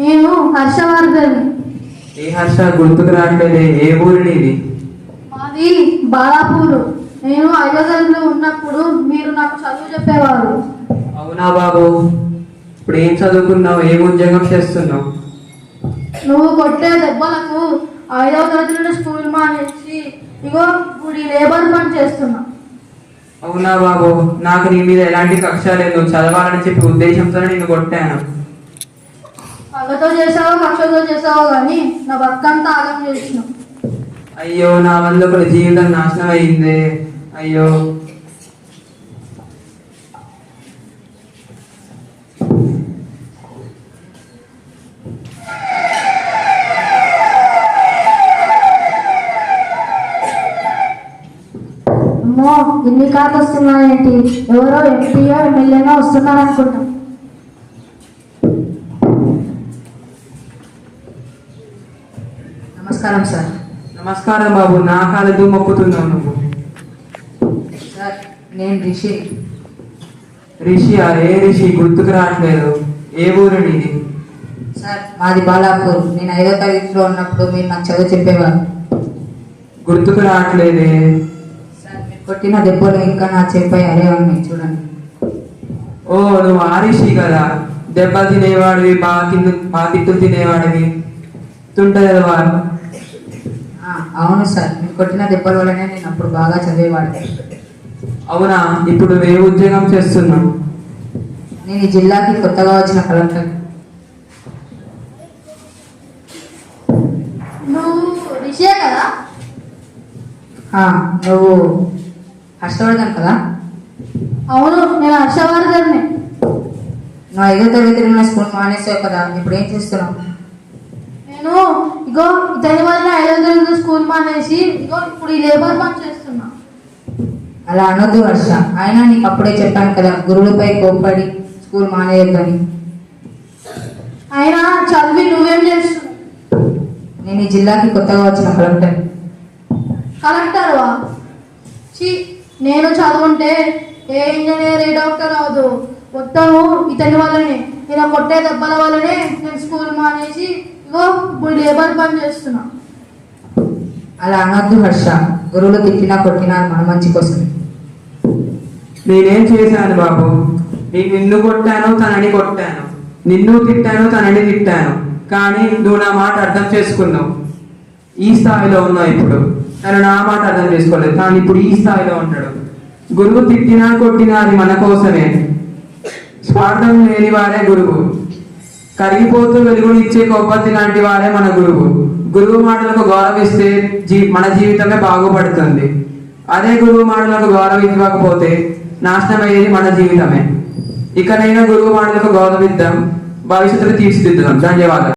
నేను హర్షవర్ధన్. ఏ హర్ష గుర్తుకు రావట్లేదే, ఏ ఊరి నీది? మాది బాలాపూర్. నేను 5వ తరగతిలో ఉన్నప్పుడు మీరు నాకు చదువు చెప్పేవారు. అవునా బాబు, ఇప్పుడు ఏం చదువుకున్నావు, ఏం ఉద్యోగం చేస్తున్నావు? నువ్వు కొట్టే దెబ్బలకు 5వ తరగతిలో స్కూల్ మానేసి ఇగో ఇప్పుడు ఈ లేబర్ పని చేస్తున్నా. అవునా బాబు, నాకు నీ మీద ఎలాంటి కక్ష లేదు, చదవాలని చెప్పి ఉద్దేశంతోనే నేను కొట్టాను. పగతో చేసావో కక్షతో చేసావో కానీ నా బతుకంతా ఆగం చేసినావు. అయ్యో, నా వల్ల ఒకరి జీవితం నాశనం అయిందే. అయ్యో, అమ్మో, ఇన్ని కార్లు వస్తున్నాయేంటి? ఎవరో ఎంపీయో ఎమ్మెల్యేనో వస్తున్నారనుకుంటా. నమస్కారం సార్. నమస్కారం బాబు, నా కాలు మొక్కుతున్నావు నువ్వు? సార్, నేను రిషి. రిషియా? ఏ రిషి? గుర్తుకు రావట్లేదు. ఏ ఊరు నీది? సార్, మాది బాలాపూర్. నేను 5వ తరగతిలో ఉన్నప్పుడు మీరు నాకు చదువు చెప్పేవారు. గుర్తుకు రావట్లేదే. సార్, మీరు కొట్టిన దెబ్బలు ఇంకా నా చేపై అరే ఉన్నాయి, చూడండి. ఓ, నువ్వు ఆ రిషి కదా? దెబ్బ తినేవాడివి, బాగా తిట్టు తినేవాడివి, తుంటదవా? అవును సార్, మీరు కొట్టిన దెబ్బల వల్లనే నేను అప్పుడు బాగా చదివేవాడిని. అవునా? ఇప్పుడు ఏ ఉద్యోగం చేస్తున్నావు? నేను ఈ జిల్లాకి కొత్తగా వచ్చిన కలెక్టర్. నువ్వు రిషే కదా? నువ్వు హర్షవర్ధన్ కదా? అవును, నేను హర్షవర్ధన్ని. నువ్వు 5వ తరగతిలో స్కూల్ మానేసావు కదా, ఇప్పుడు ఏం చేస్తున్నావు? నేను ఇగో ఇతని వల్ల 5వ తరగతి స్కూల్ మానేసి ఇగో ఇప్పుడు ఈ లేబర్ పని చేస్తున్నా. అలా అనొద్దు హర్ష. అయినా నీకు అప్పుడే చెప్పాను కదా, గురువులపై కోప్పడి స్కూల్ మానేయొద్దని. అయినా చదివి నువ్వేం చేస్తున్నావు? నేను ఈ జిల్లాకి కొత్తగా వచ్చిన కలెక్టర్. కలెక్టర్వా? నేను చదువుంటే ఏ ఇంజనీర్, ఏ డాక్టర్ అవదు. మొత్తము ఇతని వల్లనే, నేను కొట్టే దెబ్బల వల్లనే నేను స్కూల్ మానేసి ఇగో ఇప్పుడు లేబర్ పని చేస్తున్నా. అలా అనొద్దు హర్ష. గురువులు తిట్టినా కొట్టినా మన మంచి కోసం. నేనేం చేశాను బాబు? నేను నిన్ను కొట్టాను, తనని కొట్టాను, నిన్ను తిట్టాను, తనని తిట్టాను, కానీ నువ్వు నా మాట అర్థం చేసుకున్నావు. ఈ స్థాయిలో ఉన్నావు ఇప్పుడు. తను నా మాట అర్థం చేసుకోలేదు, కానీ ఇప్పుడు ఈ స్థాయిలో ఉంటాడు. గురువు తిట్టినా కొట్టినా అది మన కోసమే. స్వార్థం లేని వారే గురువు. కరిగిపోతూ వెలుగునిచ్చే కొబ్బరి లాంటి వారే మన గురువు. గురువు మాటలకు గౌరవిస్తే మన జీవితమే బాగుపడుతుంది. అదే గురువు మాటలకు గౌరవించకపోతే నాశనం అయ్యేది మన జీవితమే. ఇకనైనా గురువు మాటలకు గౌరవిద్దాం, భవిష్యత్తును తీర్చిదిద్దాం. ధన్యవాదాలు.